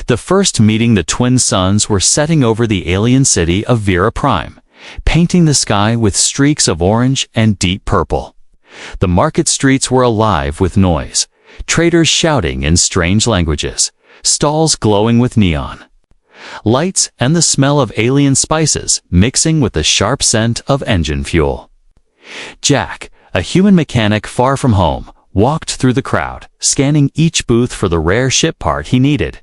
The first meeting, the twin suns were setting over the alien city of Vera Prime, painting the sky with streaks of orange and deep purple. The market streets were alive with noise, traders shouting in strange languages, stalls glowing with neon lights, and the smell of alien spices mixing with the sharp scent of engine fuel. Jack, a human mechanic far from home, walked through the crowd, scanning each booth for the rare ship part he needed.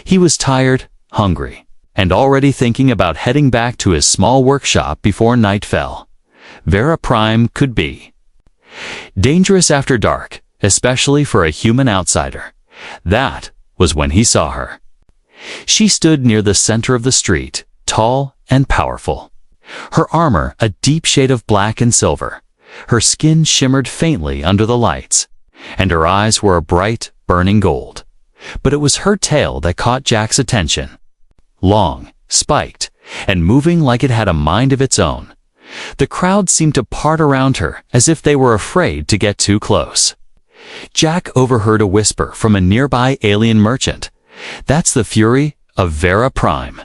He was tired, hungry, and already thinking about heading back to his small workshop before night fell. Vera Prime could be dangerous after dark, especially for a human outsider. That was when he saw her. She stood near the center of the street, tall and powerful. Her armor a deep shade of black and silver. Her skin shimmered faintly under the lights, and her eyes were a bright, burning gold. But it was her tail that caught Jack's attention. Long, spiked, and moving like it had a mind of its own. The crowd seemed to part around her as if they were afraid to get too close. Jack overheard a whisper from a nearby alien merchant. "That's the fury of Vera Prime."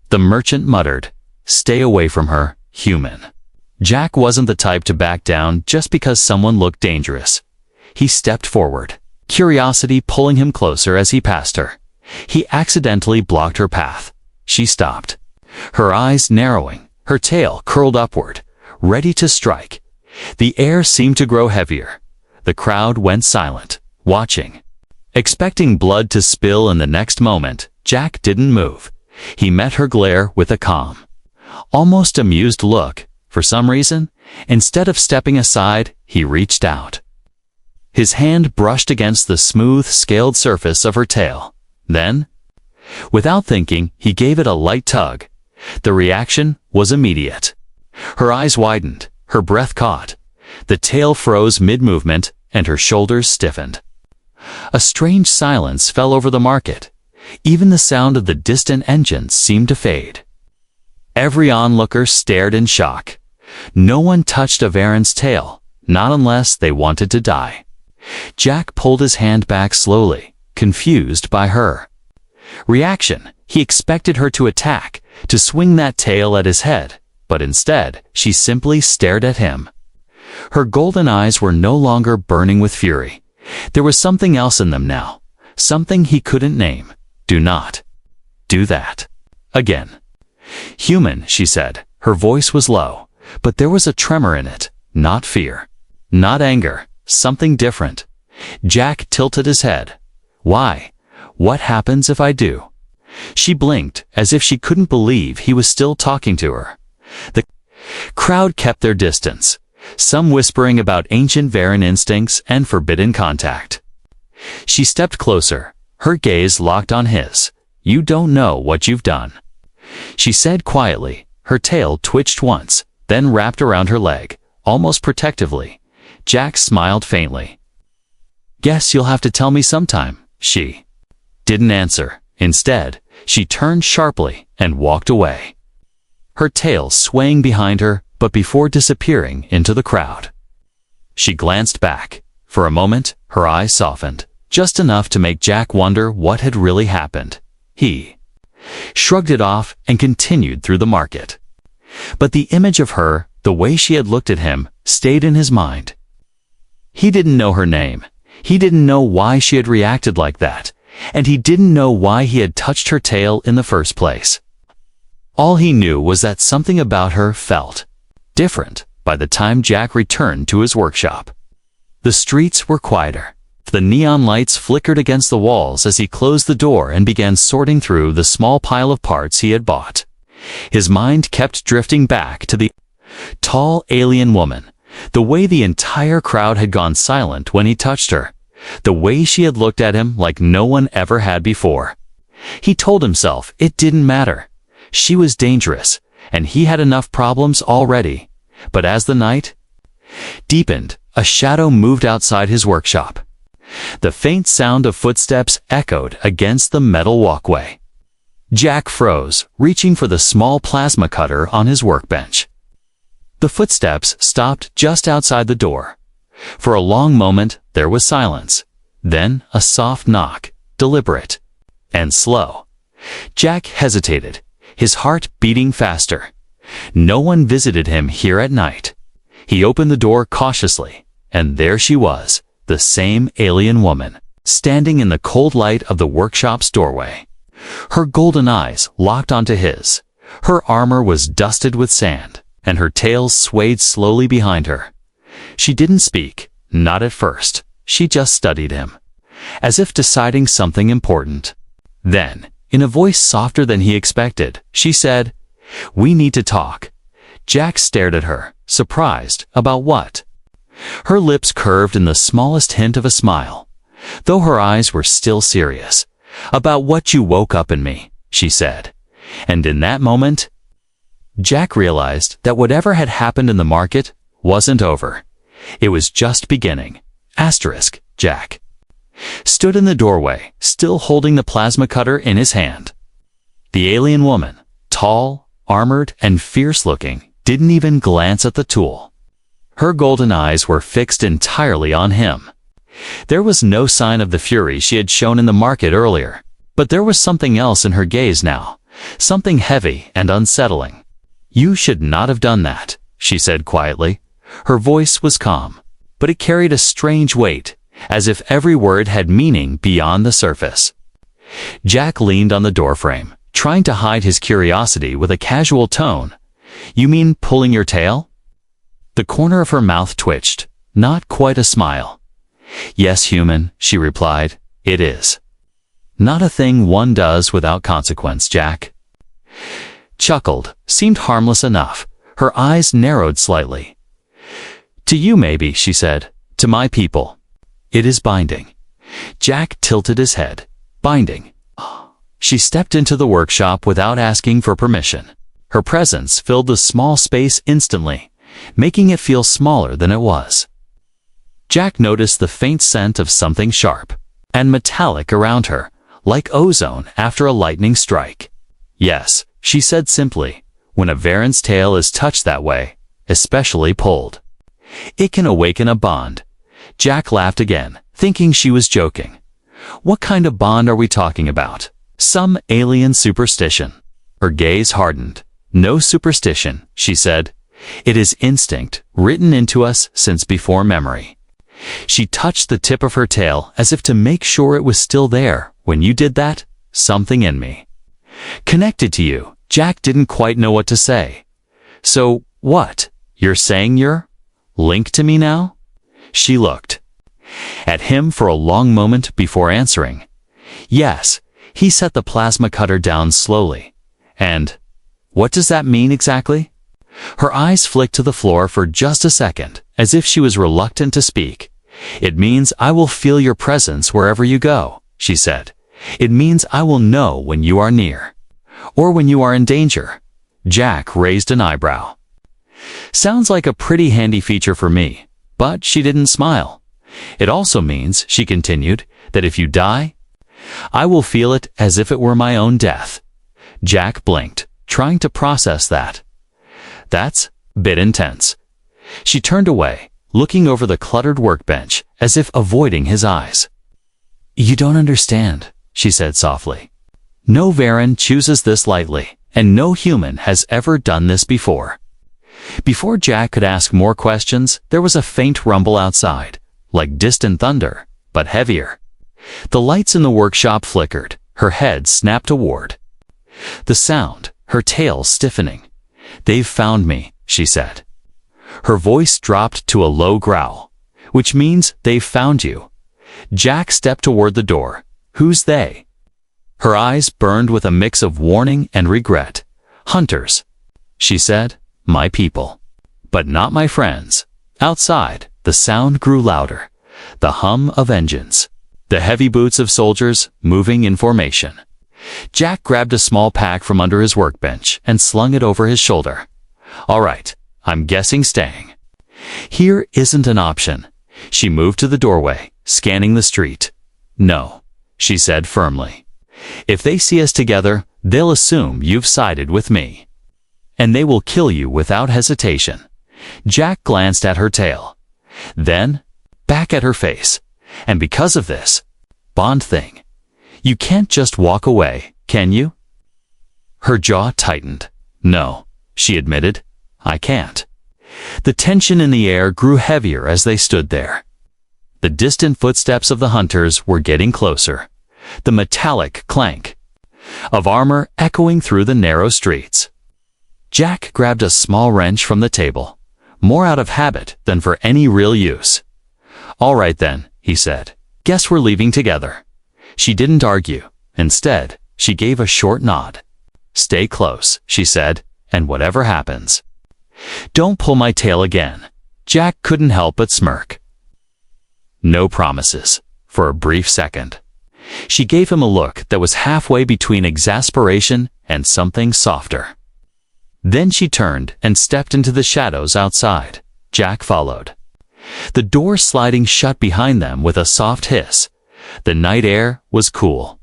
The merchant muttered, "Stay away from her, human." Jack wasn't the type to back down just because someone looked dangerous. He stepped forward, curiosity pulling him closer as he passed her. He accidentally blocked her path. She stopped, her eyes narrowing, her tail curled upward, ready to strike. The air seemed to grow heavier. The crowd went silent, watching. Expecting blood to spill in the next moment, Jack didn't move. He met her glare with a calm, almost amused look. For some reason, instead of stepping aside, he reached out. His hand brushed against the smooth, scaled surface of her tail. Then, without thinking, he gave it a light tug. The reaction was immediate. Her eyes widened, her breath caught. The tail froze mid-movement, and her shoulders stiffened. A strange silence fell over the market. Even the sound of the distant engines seemed to fade. Every onlooker stared in shock. No one touched Averan's tail, not unless they wanted to die. Jack pulled his hand back slowly, confused by her reaction. He expected her to attack, to swing that tail at his head, but instead, she simply stared at him. Her golden eyes were no longer burning with fury. There was something else in them now, something he couldn't name. "Do not do that again." "Human," she said. Her voice was low, but there was a tremor in it, not fear, not anger, something different. Jack tilted his head. "Why? What happens if I do?" She blinked, as if she couldn't believe he was still talking to her. The crowd kept their distance, some whispering about ancient Veran instincts and forbidden contact. She stepped closer, her gaze locked on his. "You don't know what you've done," she said quietly. Her tail twitched once, then wrapped around her leg, almost protectively. Jack smiled faintly. "Guess you'll have to tell me sometime." She didn't answer. Instead, she turned sharply and walked away, her tail swaying behind her, but before disappearing into the crowd. She glanced back. For a moment, her eyes softened, just enough to make Jack wonder what had really happened. He shrugged it off and continued through the market. But the image of her, the way she had looked at him, stayed in his mind. He didn't know her name. He didn't know why she had reacted like that, and he didn't know why he had touched her tail in the first place. All he knew was that something about her felt different by the time Jack returned to his workshop. The streets were quieter. The neon lights flickered against the walls as he closed the door and began sorting through the small pile of parts he had bought. His mind kept drifting back to the tall alien woman, the way the entire crowd had gone silent when he touched her, the way she had looked at him like no one ever had before. He told himself it didn't matter. She was dangerous, and he had enough problems already. But as the night deepened, a shadow moved outside his workshop. The faint sound of footsteps echoed against the metal walkway. Jack froze, reaching for the small plasma cutter on his workbench. The footsteps stopped just outside the door. For a long moment, there was silence. Then a soft knock, deliberate and slow. Jack hesitated, his heart beating faster. No one visited him here at night. He opened the door cautiously, and there she was, the same alien woman, standing in the cold light of the workshop's doorway. Her golden eyes locked onto his. Her armor was dusted with sand, and her tail swayed slowly behind her. She didn't speak, not at first. She just studied him, as if deciding something important. Then, in a voice softer than he expected, she said, "We need to talk." Jack stared at her, surprised. About what? Her lips curved in the smallest hint of a smile, though her eyes were still serious. "About what you woke up in me," she said. And in that moment, Jack realized that whatever had happened in the market wasn't over. It was just beginning. Jack stood in the doorway, still holding the plasma cutter in his hand. The alien woman, tall, armored, and fierce-looking, didn't even glance at the tool. Her golden eyes were fixed entirely on him. There was no sign of the fury she had shown in the market earlier, but there was something else in her gaze now, something heavy and unsettling. "You should not have done that," she said quietly. Her voice was calm, but it carried a strange weight, as if every word had meaning beyond the surface. Jack leaned on the doorframe, trying to hide his curiosity with a casual tone. "You mean pulling your tail?" The corner of her mouth twitched, not quite a smile. "Yes, human," she replied. "It is. Not a thing one does without consequence." Jack chuckled, seemed harmless enough. Her eyes narrowed slightly. "To you maybe," she said. "To my people, it is binding." Jack tilted his head. "Binding." She stepped into the workshop without asking for permission. Her presence filled the small space instantly, making it feel smaller than it was. Jack noticed the faint scent of something sharp and metallic around her, like ozone after a lightning strike. "Yes," she said simply, "when a Varan's tail is touched that way, especially pulled, it can awaken a bond." Jack laughed again, thinking she was joking. "What kind of bond are we talking about? Some alien superstition?" Her gaze hardened. "No superstition," she said. "It is instinct, written into us since before memory." She touched the tip of her tail as if to make sure it was still there. "When you did that, something in me connected to you." Jack didn't quite know what to say. "So, what? You're saying you're linked to me now?" She looked at him for a long moment before answering. "Yes." He set the plasma cutter down slowly. "And what does that mean exactly?" Her eyes flicked to the floor for just a second, as if she was reluctant to speak. "It means I will feel your presence wherever you go," she said. "It means I will know when you are near, or when you are in danger." Jack raised an eyebrow. "Sounds like a pretty handy feature for me," but she didn't smile. "It also means," she continued, "that if you die, I will feel it as if it were my own death." Jack blinked, trying to process that. "That's a bit intense." She turned away, looking over the cluttered workbench, as if avoiding his eyes. "You don't understand," she said softly. "No Varan chooses this lightly, and no human has ever done this before." Before Jack could ask more questions, there was a faint rumble outside, like distant thunder, but heavier. The lights in the workshop flickered. Her head snapped toward the sound, her tail stiffening. "They've found me," she said. Her voice dropped to a low growl. "Which means they've found you." Jack stepped toward the door. "Who's they?" Her eyes burned with a mix of warning and regret. "Hunters," she said. "My people. But not my friends." Outside, the sound grew louder. The hum of engines. The heavy boots of soldiers moving in formation. Jack grabbed a small pack from under his workbench and slung it over his shoulder. "All right, I'm guessing staying. Here isn't an option." She moved to the doorway, scanning the street. "No," she said firmly. "If they see us together, they'll assume you've sided with me. And they will kill you without hesitation." Jack glanced at her tail, then back at her face. "And because of this bond thing, you can't just walk away." Can you?" Her jaw tightened. "No," she admitted. "I can't." The tension in the air grew heavier as they stood there. The distant footsteps of the hunters were getting closer. The metallic clank of armor echoing through the narrow streets. Jack grabbed a small wrench from the table, more out of habit than for any real use. "All right then," he said. "Guess we're leaving together." She didn't argue. Instead, she gave a short nod. "Stay close," she said, "and whatever happens, don't pull my tail again." Jack couldn't help but smirk. No promises, for a brief second. She gave him a look that was halfway between exasperation and something softer. Then she turned and stepped into the shadows outside. Jack followed. The door sliding shut behind them with a soft hiss. The night air was cool,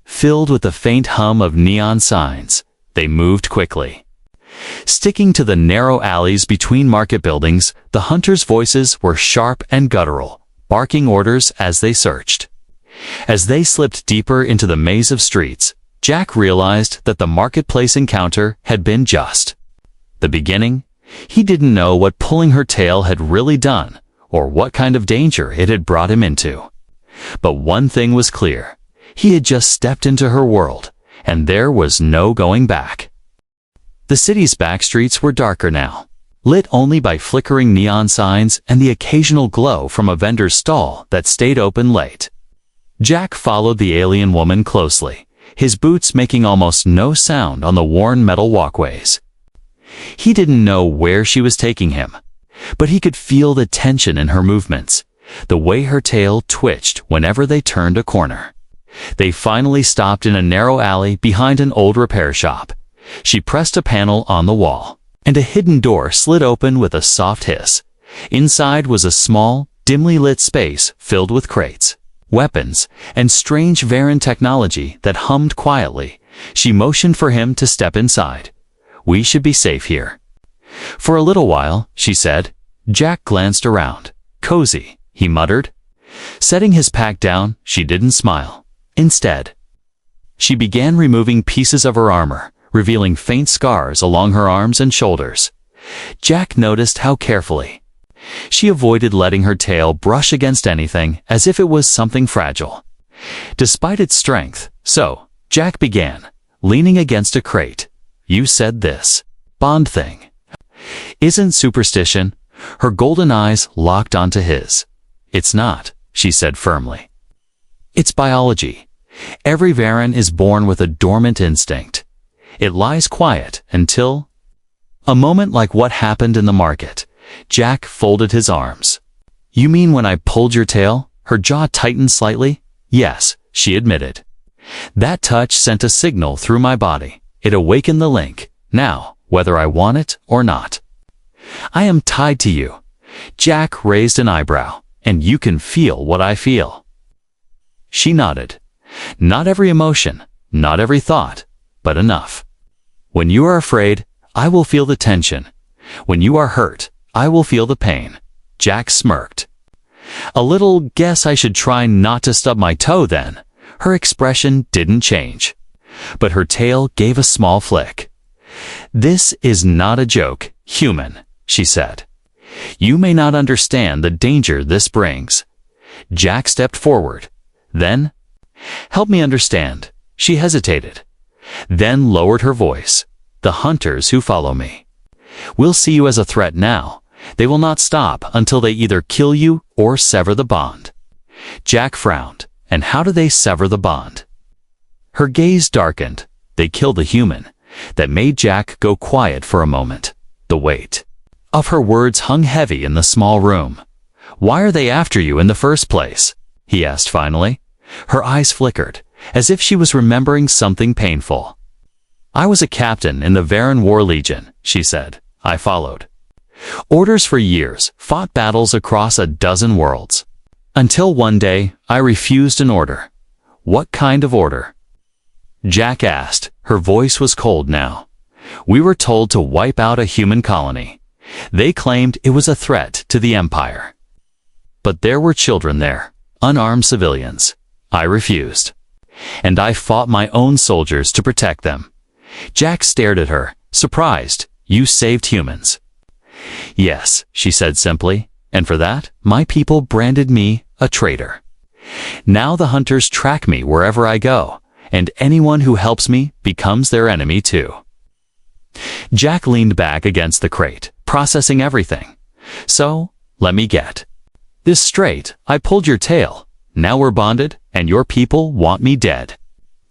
filled with the faint hum of neon signs. They moved quickly. Sticking to the narrow alleys between market buildings, the hunters' voices were sharp and guttural, barking orders as they searched. As they slipped deeper into the maze of streets, Jack realized that the marketplace encounter had been just the beginning. He didn't know what pulling her tail had really done, or what kind of danger it had brought him into. But one thing was clear. He had just stepped into her world, and there was no going back. The city's back streets were darker now, lit only by flickering neon signs and the occasional glow from a vendor's stall that stayed open late. Jack followed the alien woman closely, his boots making almost no sound on the worn metal walkways. He didn't know where she was taking him, but he could feel the tension in her movements, the way her tail twitched whenever they turned a corner. They finally stopped in a narrow alley behind an old repair shop. She pressed a panel on the wall, and a hidden door slid open with a soft hiss. Inside was a small, dimly lit space filled with crates, weapons, and strange Varan technology that hummed quietly. She motioned for him to step inside. "We should be safe here." "For a little while," she said. Jack glanced around. "Cozy," he muttered. Setting his pack down, she didn't smile. Instead, she began removing pieces of her armor, revealing faint scars along her arms and shoulders. Jack noticed how carefully she avoided letting her tail brush against anything, as if it was something fragile, despite its strength. "So," Jack began, leaning against a crate, "you said this bond thing isn't superstition?" Her golden eyes locked onto his. "It's not," she said firmly. "It's biology. Every Varan is born with a dormant instinct. It lies quiet until a moment like what happened in the market." Jack folded his arms. "You mean when I pulled your tail?" Her jaw tightened slightly. "Yes," she admitted. "That touch sent a signal through my body. It awakened the link. Now, whether I want it or not, I am tied to you." Jack raised an eyebrow. "And you can feel what I feel." She nodded. "Not every emotion, not every thought, but enough. When you are afraid, I will feel the tension. When you are hurt, I will feel the pain." Jack smirked. "A little. Guess I should try not to stub my toe then." Her expression didn't change, but her tail gave a small flick. "This is not a joke, human," she said. "You may not understand the danger this brings." Jack stepped forward. "Then, help me understand." She hesitated, then lowered her voice. "The hunters who follow me will see you as a threat now. They will not stop until they either kill you or sever the bond." Jack frowned. "And how do they sever the bond?" Her gaze darkened. "They kill the human." That made Jack go quiet for a moment. The weight of her words hung heavy in the small room. "Why are they after you in the first place?" he asked finally. Her eyes flickered, as if she was remembering something painful. "I was a captain in the Varan War Legion," she said. "I followed orders for years, fought battles across a dozen worlds. Until one day, I refused an order." "What kind of order?" Jack asked. Her voice was cold now. "We were told to wipe out a human colony. They claimed it was a threat to the Empire. But there were children there, unarmed civilians. I refused." And I fought my own soldiers to protect them. Jack stared at her, surprised. You saved humans. Yes, she said simply, and for that, my people branded me a traitor. Now the hunters track me wherever I go, and anyone who helps me becomes their enemy too. Jack leaned back against the crate, processing everything. So, let me get this straight. I pulled your tail. Now we're bonded, and your people want me dead.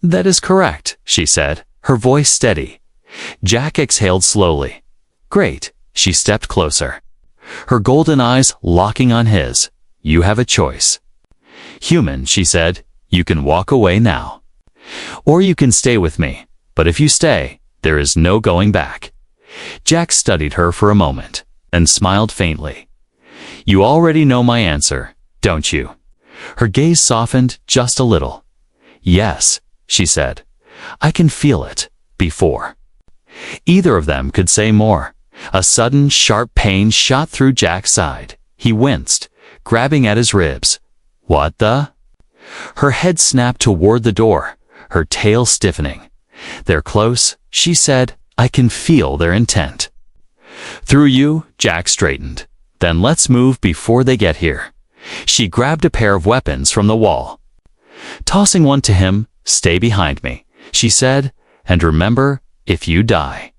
That is correct, she said, her voice steady. Jack exhaled slowly. Great, she stepped closer. Her golden eyes locking on his. You have a choice. Human, she said, you can walk away now. Or you can stay with me, but if you stay, there is no going back. Jack studied her for a moment, and smiled faintly. You already know my answer, don't you? Her gaze softened just a little. Yes, she said. I can feel it, before. Either of them could say more. A sudden, sharp pain shot through Jack's side. He winced, grabbing at his ribs. What the? Her head snapped toward the door, her tail stiffening. They're close, she said. I can feel their intent. Through you, Jack straightened. Then let's move before they get here. She grabbed a pair of weapons from the wall. Tossing one to him, stay behind me, she said, and remember, if you die,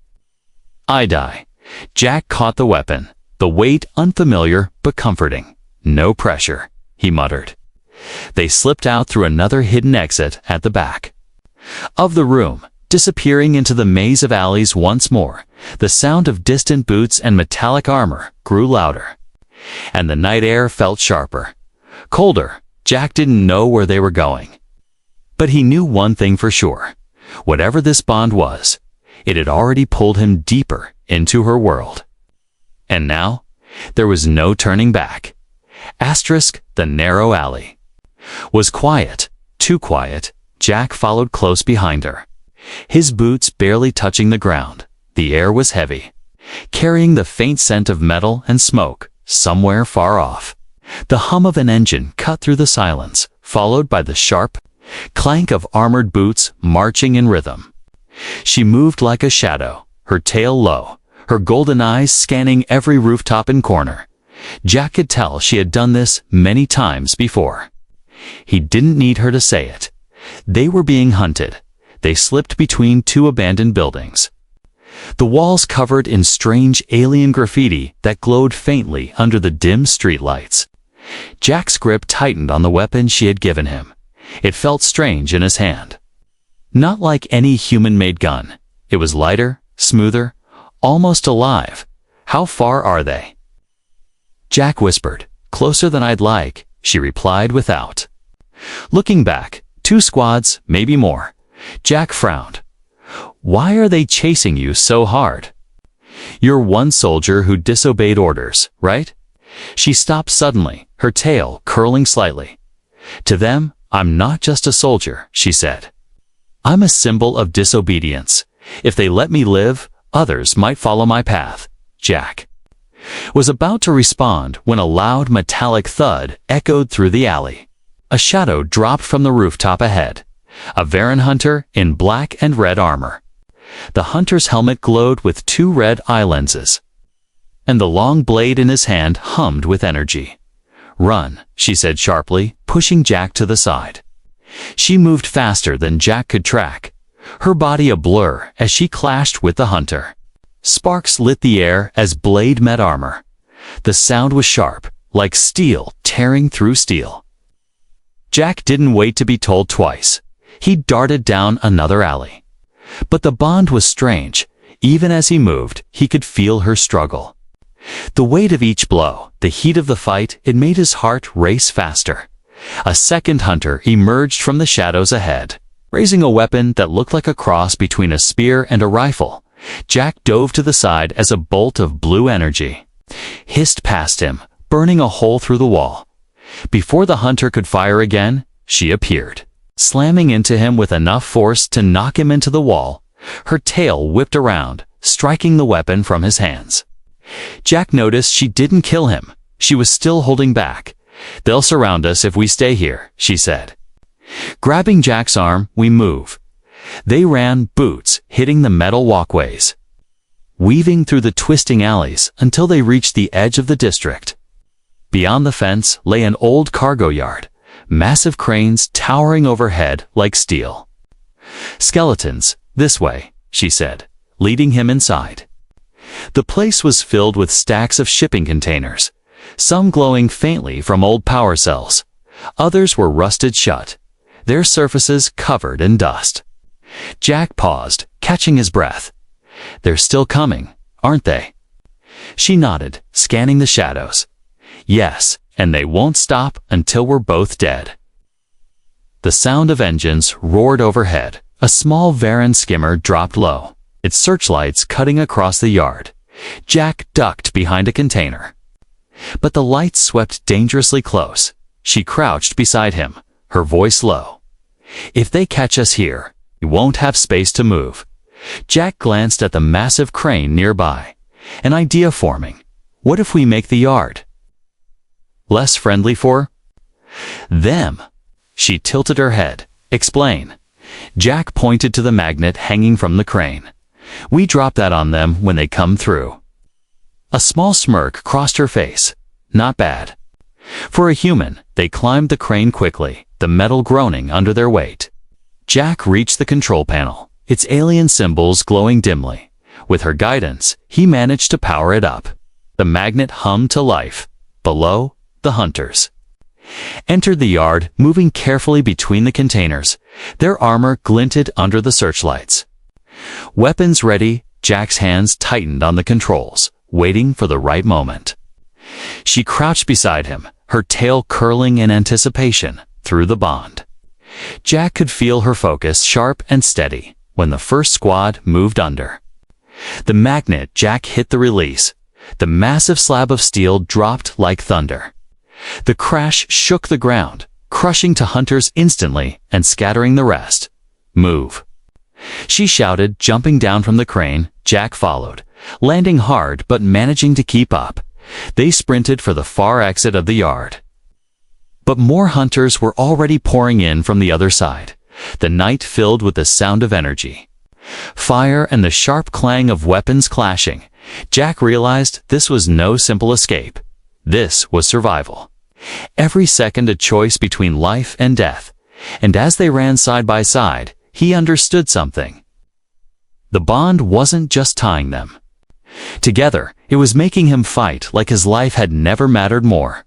I die. Jack caught the weapon, the weight unfamiliar but comforting. No pressure, he muttered. They slipped out through another hidden exit at the back of the room, disappearing into the maze of alleys once more. The sound of distant boots and metallic armor grew louder, and the night air felt sharper, colder. Jack didn't know where they were going, but he knew one thing for sure. Whatever this bond was, it had already pulled him deeper into her world. And now, there was no turning back. The narrow alley was quiet, too quiet. Jack followed close behind her, his boots barely touching the ground. The air was heavy, carrying the faint scent of metal and smoke. Somewhere far off, the hum of an engine cut through the silence, followed by the sharp clank of armored boots marching in rhythm. She moved like a shadow, her tail low, her golden eyes scanning every rooftop and corner. Jack could tell she had done this many times before. He didn't need her to say it. They were being hunted. They slipped between two abandoned buildings, the walls covered in strange alien graffiti that glowed faintly under the dim streetlights. Jack's grip tightened on the weapon she had given him. It felt strange in his hand. Not like any human-made gun. It was lighter, smoother, almost alive. How far are they? Jack whispered. Closer than I'd like, she replied without looking back. 2 squads, maybe more. Jack frowned. Why are they chasing you so hard? You're one soldier who disobeyed orders, right? She stopped suddenly, her tail curling slightly. To them, I'm not just a soldier, she said. I'm a symbol of disobedience. If they let me live, others might follow my path. Jack was about to respond when a loud metallic thud echoed through the alley. A shadow dropped from the rooftop ahead. A Varan hunter in black and red armor. The hunter's helmet glowed with 2 red eye lenses, and the long blade in his hand hummed with energy. Run, she said sharply, pushing Jack to the side. She moved faster than Jack could track, her body a blur as she clashed with the hunter. Sparks lit the air as blade met armor. The sound was sharp, like steel tearing through steel. Jack didn't wait to be told twice. He darted down another alley. But the bond was strange. Even as he moved, he could feel her struggle. The weight of each blow, the heat of the fight, it made his heart race faster. A second hunter emerged from the shadows ahead, raising a weapon that looked like a cross between a spear and a rifle. Jack dove to the side as a bolt of blue energy hissed past him, burning a hole through the wall. Before the hunter could fire again, she appeared, slamming into him with enough force to knock him into the wall. Her tail whipped around, striking the weapon from his hands. Jack noticed she didn't kill him. She was still holding back. They'll surround us if we stay here, she said. Grabbing Jack's arm, we move. They ran, boots hitting the metal walkways, weaving through the twisting alleys until they reached the edge of the district. Beyond the fence lay an old cargo yard, massive cranes towering overhead like steel. "Skeletons, this way," she said, leading him inside. The place was filled with stacks of shipping containers, some glowing faintly from old power cells. Others were rusted shut, their surfaces covered in dust. Jack paused, catching his breath. "They're still coming, aren't they?" She nodded, scanning the shadows. "Yes, and they won't stop until we're both dead." The sound of engines roared overhead. A small Varan skimmer dropped low, its searchlights cutting across the yard. Jack ducked behind a container. But the lights swept dangerously close. She crouched beside him, her voice low. "If they catch us here, we won't have space to move." Jack glanced at the massive crane nearby. An idea forming. What if we make the yard less friendly for them? She tilted her head. "Explain." Jack pointed to the magnet hanging from the crane. "We drop that on them when they come through." A small smirk crossed her face. Not bad. For a human, they climbed the crane quickly, the metal groaning under their weight. Jack reached the control panel, its alien symbols glowing dimly. With her guidance, he managed to power it up. The magnet hummed to life. Below, the hunters entered the yard, moving carefully between the containers. Their armor glinted under the searchlights. Weapons ready, Jack's hands tightened on the controls, waiting for the right moment. She crouched beside him, her tail curling in anticipation through the bond. Jack could feel her focus sharp and steady when the first squad moved under. The magnet Jack hit the release. The massive slab of steel dropped like thunder. The crash shook the ground, crushing to hunters instantly and scattering the rest. "Move," she shouted, jumping down from the crane. Jack followed, landing hard but managing to keep up. They sprinted for the far exit of the yard. But more hunters were already pouring in from the other side, the night filled with the sound of energy. Fire and the sharp clang of weapons clashing. Jack realized this was no simple escape. This was survival. Every second a choice between life and death. And as they ran side by side, he understood something. The bond wasn't just tying them together, it was making him fight like his life had never mattered more.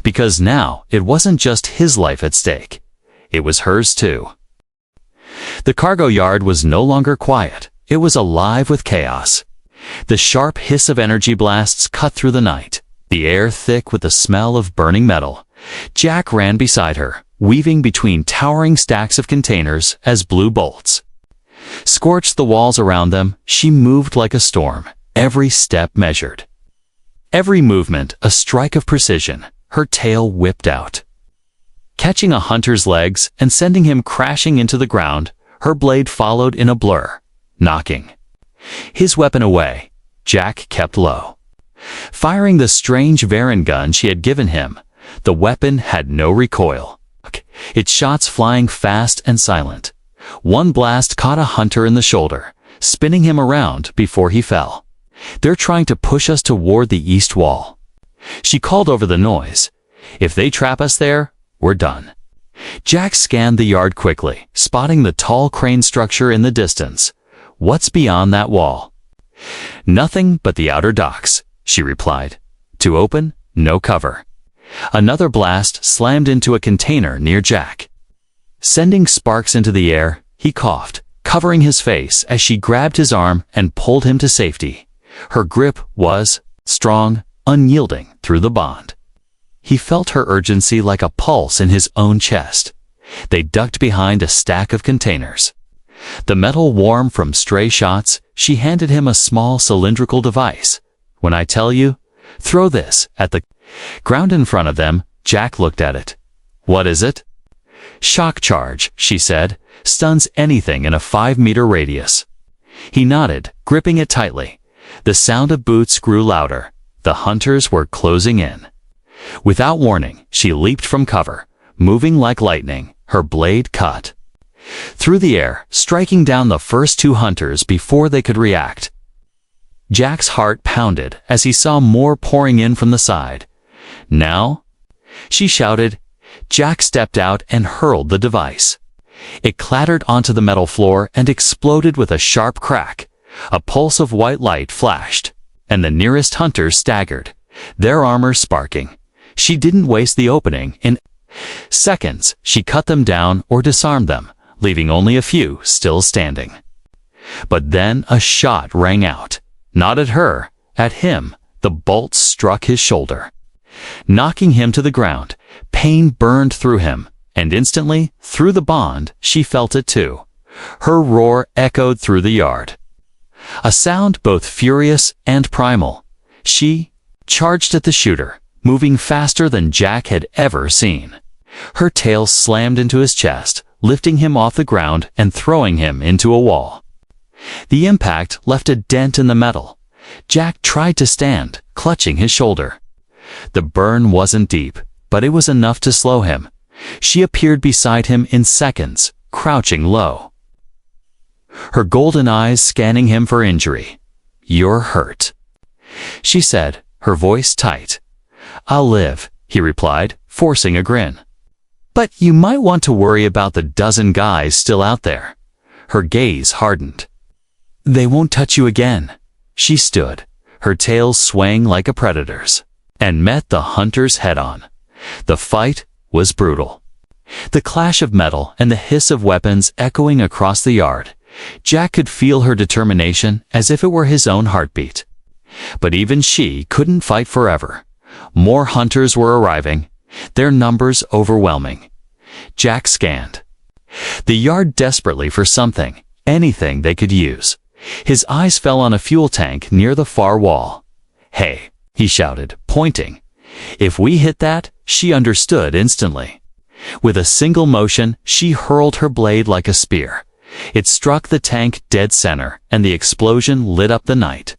Because now, it wasn't just his life at stake. It was hers too. The cargo yard was no longer quiet. It was alive with chaos. The sharp hiss of energy blasts cut through the night, the air thick with the smell of burning metal. Jack ran beside her, weaving between towering stacks of containers as blue bolts scorched the walls around them. She moved like a storm, every step measured. Every movement a strike of precision, her tail whipped out, catching a hunter's legs and sending him crashing into the ground. Her blade followed in a blur, knocking his weapon away. Jack kept low, firing the strange Varan gun she had given him. The weapon had no recoil, its shots flying fast and silent. One blast caught a hunter in the shoulder, spinning him around before he fell. "They're trying to push us toward the east wall," she called over the noise. "If they trap us there, we're done." Jack scanned the yard quickly, spotting the tall crane structure in the distance. "What's beyond that wall?" "Nothing but the outer docks," she replied. "To open, no cover." Another blast slammed into a container near Jack, sending sparks into the air. He coughed, covering his face as she grabbed his arm and pulled him to safety. Her grip was strong, unyielding through the bond. He felt her urgency like a pulse in his own chest. They ducked behind a stack of containers, the metal warm from stray shots. She handed him a small cylindrical device. "When I tell you, throw this at the ground in front of them." Jack looked at it. "What is it?" "Shock charge," she said. "Stuns anything in a 5-meter radius." He nodded, gripping it tightly. The sound of boots grew louder. The hunters were closing in. Without warning, she leaped from cover, moving like lightning, her blade cut through the air, striking down the first two hunters before they could react. Jack's heart pounded as he saw more pouring in from the side. "Now?" she shouted. Jack stepped out and hurled the device. It clattered onto the metal floor and exploded with a sharp crack. A pulse of white light flashed, and the nearest hunters staggered, their armor sparking. She didn't waste the opening. In seconds, she cut them down or disarmed them, leaving only a few still standing. But then a shot rang out. Not at her, at him. The bolt struck his shoulder, knocking him to the ground. Pain burned through him, and instantly, through the bond, she felt it too. Her roar echoed through the yard, a sound both furious and primal. She charged at the shooter, moving faster than Jack had ever seen. Her tail slammed into his chest, lifting him off the ground and throwing him into a wall. The impact left a dent in the metal. Jack tried to stand, clutching his shoulder. The burn wasn't deep, but it was enough to slow him. She appeared beside him in seconds, crouching low, her golden eyes scanning him for injury. "You're hurt," she said, her voice tight. "I'll live," he replied, forcing a grin. "But you might want to worry about the dozen guys still out there." Her gaze hardened. "They won't touch you again." She stood, her tail swaying like a predator's, and met the hunter's head-on. The fight was brutal. The clash of metal and the hiss of weapons echoing across the yard. Jack could feel her determination as if it were his own heartbeat. But even she couldn't fight forever. More hunters were arriving, their numbers overwhelming. Jack scanned the yard desperately for something, anything they could use. His eyes fell on a fuel tank near the far wall. "Hey," he shouted, pointing. If we hit that, she understood instantly. With a single motion, she hurled her blade like a spear. It struck the tank dead center, and the explosion lit up the night.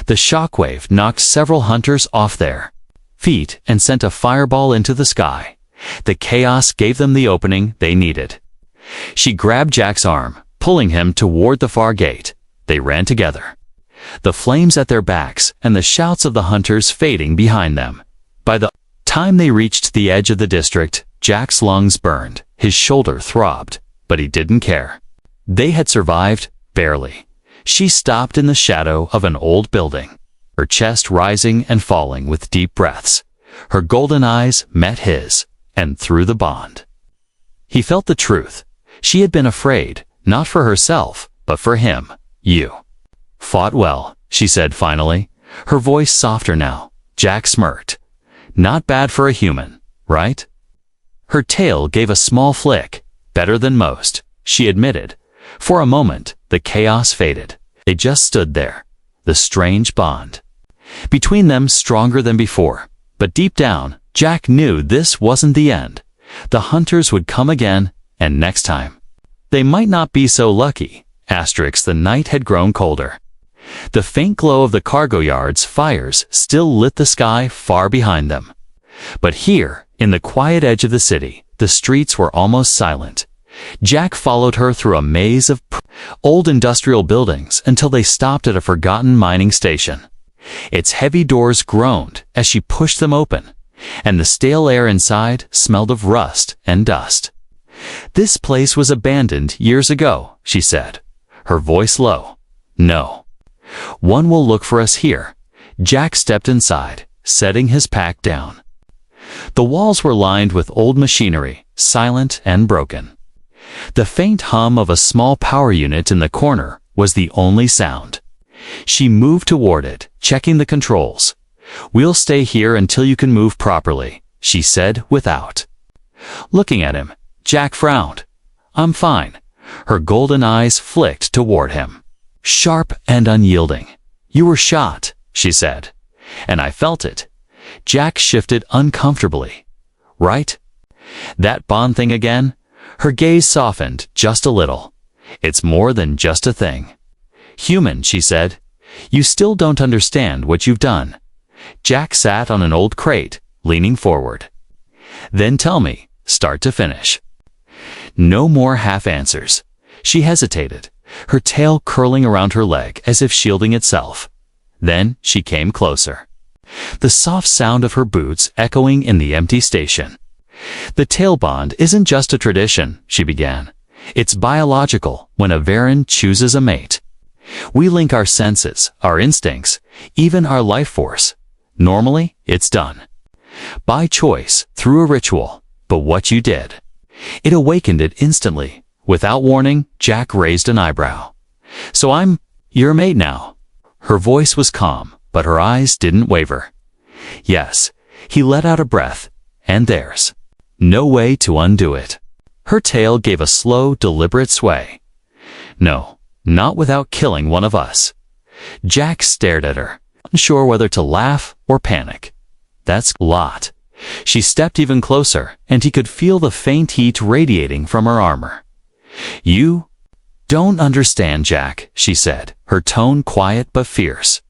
The shockwave knocked several hunters off their feet and sent a fireball into the sky. The chaos gave them the opening they needed. She grabbed Jack's arm, pulling him toward the far gate. They ran together, the flames at their backs and the shouts of the hunters fading behind them. By the time they reached the edge of the district, Jack's lungs burned, his shoulder throbbed, but he didn't care. They had survived, barely. She stopped in the shadow of an old building, her chest rising and falling with deep breaths. Her golden eyes met his, and through the bond, he felt the truth. She had been afraid, not for herself, but for him. "You fought well," she said finally, her voice softer now. Jack smirked. "Not bad for a human, right?" Her tail gave a small flick. "Better than most," she admitted. For a moment, the chaos faded. They just stood there, the strange bond between them stronger than before. But deep down, Jack knew this wasn't the end. The hunters would come again, and next time, they might not be so lucky. The night had grown colder. The faint glow of the cargo yard's fires still lit the sky far behind them. But here, in the quiet edge of the city, the streets were almost silent. Jack followed her through a maze of old industrial buildings until they stopped at a forgotten mining station. Its heavy doors groaned as she pushed them open, and the stale air inside smelled of rust and dust. "This place was abandoned years ago," she said, her voice low. "No one will look for us here." Jack stepped inside, setting his pack down. The walls were lined with old machinery, silent and broken. The faint hum of a small power unit in the corner was the only sound. She moved toward it, checking the controls. "We'll stay here until you can move properly," she said without looking at him. Jack frowned. "I'm fine." Her golden eyes flicked toward him, sharp and unyielding. "You were shot," she said, "and I felt it." Jack shifted uncomfortably. "Right? That bond thing again?" Her gaze softened just a little. "It's more than just a thing. Human," she said. "You still don't understand what you've done." Jack sat on an old crate, leaning forward. "Then tell me, start to finish." No more half answers. She hesitated, her tail curling around her leg as if shielding itself. Then she came closer, the soft sound of her boots echoing in the empty station. "The tail bond isn't just a tradition," she began. "It's biological when a Varen chooses a mate. We link our senses, our instincts, even our life force. Normally, it's done by choice, through a ritual. But what you did, it awakened it instantly. Without warning, Jack raised an eyebrow. So I'm your mate now?" Her voice was calm, but her eyes didn't waver. "Yes." He let out a breath. "And there's no way to undo it." Her tail gave a slow, deliberate sway. "No, not without killing one of us." Jack stared at her, unsure whether to laugh or panic. "That's a lot." She stepped even closer, and he could feel the faint heat radiating from her armor. "You don't understand, Jack," she said, her tone quiet but fierce.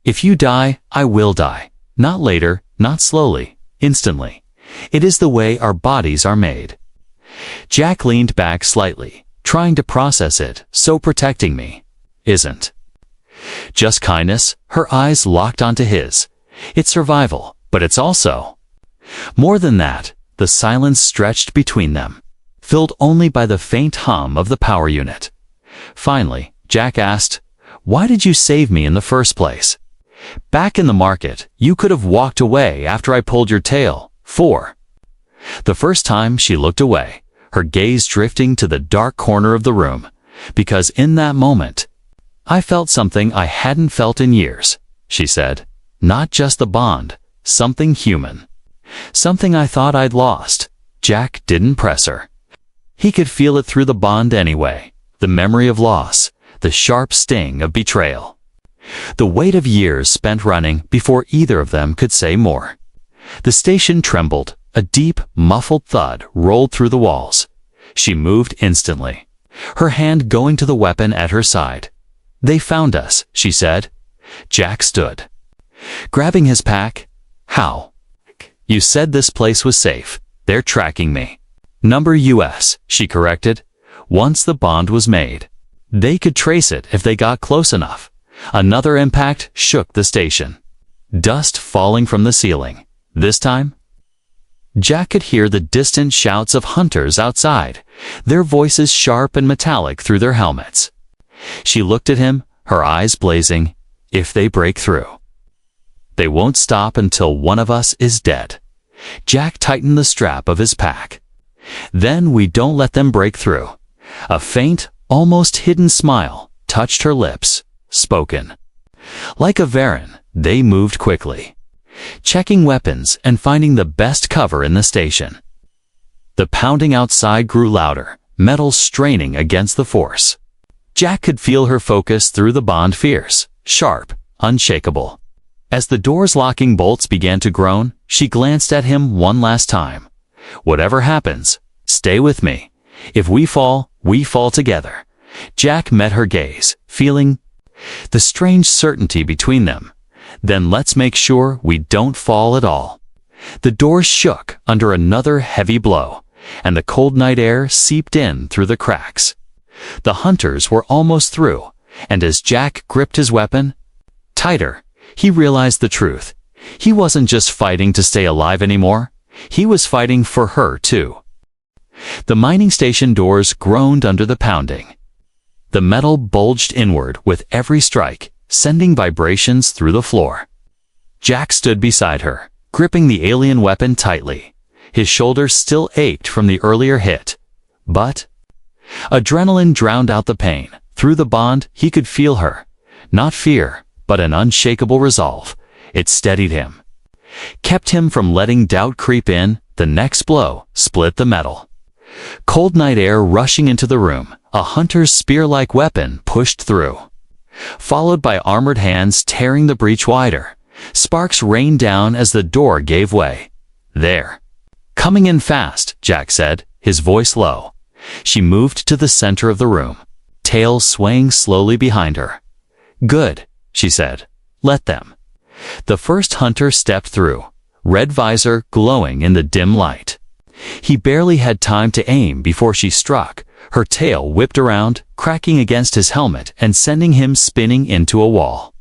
"If you die, I will die. Not later, not slowly, instantly. It is the way our bodies are made." Jack leaned back slightly, trying to process it. "So protecting me isn't just kindness." Her eyes locked onto his. "It's survival, but it's also more than that." The silence stretched between them, filled only by the faint hum of the power unit. Finally, Jack asked, "Why did you save me in the first place? Back in the market, you could have walked away after I pulled your tail." The first time she looked away, her gaze drifting to the dark corner of the room, "because in that moment, I felt something I hadn't felt in years," she said. "Not just the bond, something human. Something I thought I'd lost." Jack didn't press her. He could feel it through the bond anyway, the memory of loss, the sharp sting of betrayal. The weight of years spent running before either of them could say more. The station trembled. A deep, muffled thud rolled through the walls. She moved instantly, her hand going to the weapon at her side. "They found us," she said. Jack stood, grabbing his pack. "How?" "You said this place was safe. They're tracking me." "Number US," she corrected. "Once the bond was made, they could trace it if they got close enough." Another impact shook the station. Dust falling from the ceiling. This time, Jack could hear the distant shouts of hunters outside, their voices sharp and metallic through their helmets. She looked at him, her eyes blazing. "If they break through, they won't stop until one of us is dead." Jack tightened the strap of his pack. "Then we don't let them break through." A faint, almost hidden smile touched her lips. Spoken like a Varen, they moved quickly, checking weapons and finding the best cover in the station. The pounding outside grew louder, metal straining against the force. Jack could feel her focus through the bond, fierce, sharp, unshakable. As the door's locking bolts began to groan, she glanced at him one last time. "Whatever happens, stay with me. If we fall together." Jack met her gaze, feeling the strange certainty between them. "Then let's make sure we don't fall at all." The door shook under another heavy blow, and the cold night air seeped in through the cracks. The hunters were almost through, and as Jack gripped his weapon tighter, he realized the truth. He wasn't just fighting to stay alive anymore. He was fighting for her, too. The mining station doors groaned under the pounding. The metal bulged inward with every strike, sending vibrations through the floor. Jack stood beside her, gripping the alien weapon tightly. His shoulders still ached from the earlier hit, but adrenaline drowned out the pain. Through the bond, he could feel her. Not fear, but an unshakable resolve. It steadied him, kept him from letting doubt creep in. The next blow split the metal. Cold night air rushing into the room, a hunter's spear-like weapon pushed through, followed by armored hands tearing the breach wider. Sparks rained down as the door gave way. "There. Coming in fast," Jack said, his voice low. She moved to the center of the room, tail swaying slowly behind her. "Good," she said. "Let them." The first hunter stepped through, red visor glowing in the dim light. He barely had time to aim before she struck. Her tail whipped around, cracking against his helmet and sending him spinning into a wall.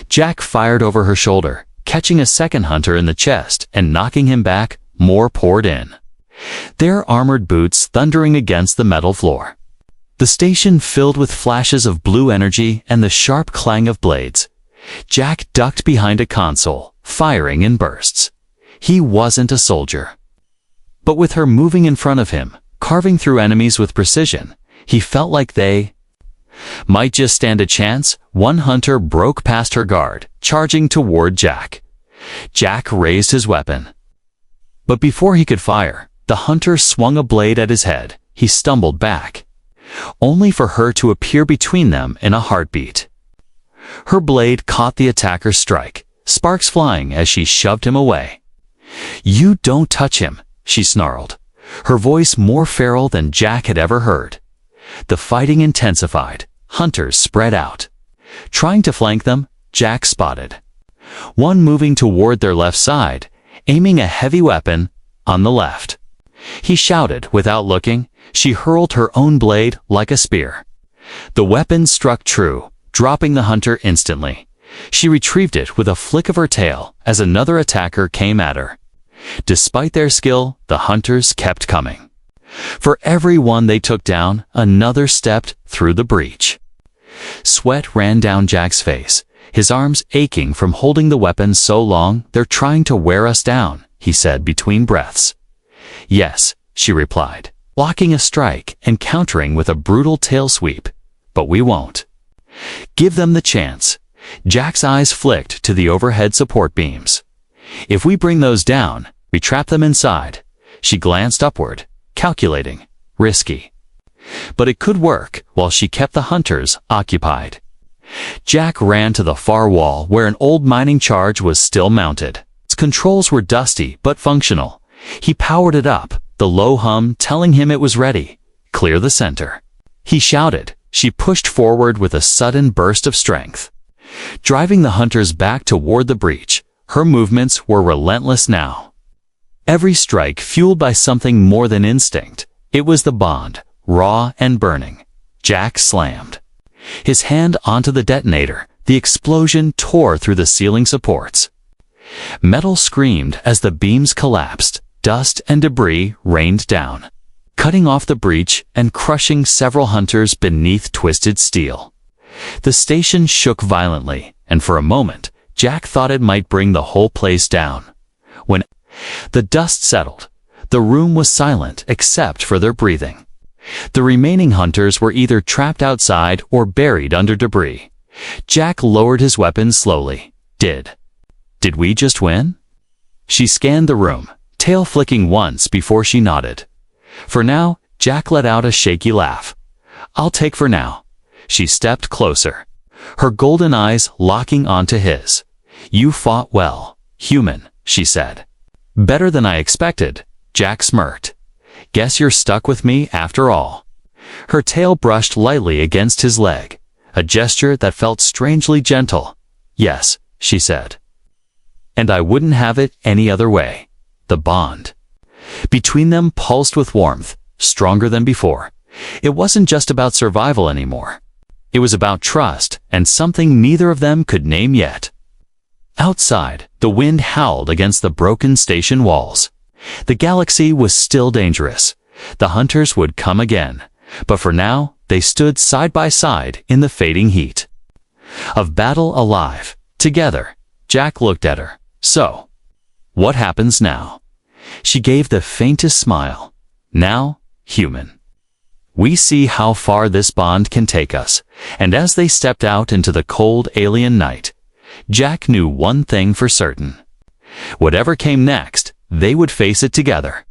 Jack fired over her shoulder, catching a second hunter in the chest and knocking him back. More poured in, their armored boots thundering against the metal floor. The station filled with flashes of blue energy and the sharp clang of blades. Jack ducked behind a console, firing in bursts. He wasn't a soldier. But with her moving in front of him, carving through enemies with precision, he felt like they might just stand a chance. One hunter broke past her guard, charging toward Jack. Jack raised his weapon. But before he could fire, the hunter swung a blade at his head. He stumbled back, only for her to appear between them in a heartbeat. Her blade caught the attacker's strike, sparks flying as she shoved him away. "You don't touch him," she snarled, her voice more feral than Jack had ever heard. The fighting intensified. Hunters spread out. Trying to flank them, Jack spotted one moving toward their left side, aiming a heavy weapon on the left. He shouted without looking. She hurled her own blade like a spear. The weapon struck true, dropping the hunter instantly. She retrieved it with a flick of her tail as another attacker came at her. Despite their skill, the hunters kept coming. For every one they took down, another stepped through the breach. Sweat ran down Jack's face, his arms aching from holding the weapon so long. "They're trying to wear us down," he said between breaths. "Yes," she replied, blocking a strike and countering with a brutal tail sweep. "But we won't give them the chance." Jack's eyes flicked to the overhead support beams. "If we bring those down, we trap them inside." She glanced upward, calculating. Risky. But it could work while she kept the hunters occupied. Jack ran to the far wall where an old mining charge was still mounted. Its controls were dusty but functional. He powered it up, the low hum telling him it was ready. "Clear the center," he shouted. She pushed forward with a sudden burst of strength, driving the hunters back toward the breach. Her movements were relentless now. Every strike fueled by something more than instinct. It was the bond, raw and burning. Jack slammed his hand onto the detonator. The explosion tore through the ceiling supports. Metal screamed as the beams collapsed. Dust and debris rained down, cutting off the breach and crushing several hunters beneath twisted steel. The station shook violently, and for a moment, Jack thought it might bring the whole place down. When the dust settled, the room was silent except for their breathing. The remaining hunters were either trapped outside or buried under debris. Jack lowered his weapon slowly. Did we just win?" She scanned the room, tail flicking once before she nodded. "For now," Jack let out a shaky laugh. "I'll take for now." She stepped closer, her golden eyes locking onto his. "You fought well, human," she said. "Better than I expected," Jack smirked. "Guess you're stuck with me after all." Her tail brushed lightly against his leg, a gesture that felt strangely gentle. "Yes," she said. "And I wouldn't have it any other way." The bond between them pulsed with warmth, stronger than before. It wasn't just about survival anymore. It was about trust and something neither of them could name yet. Outside, the wind howled against the broken station walls. The galaxy was still dangerous. The hunters would come again, but for now, they stood side by side in the fading heat of battle, alive, together. Jack looked at her. "So, what happens now?" She gave the faintest smile. "Now, human, we see how far this bond can take us." And as they stepped out into the cold alien night, Jack knew one thing for certain. Whatever came next, they would face it together.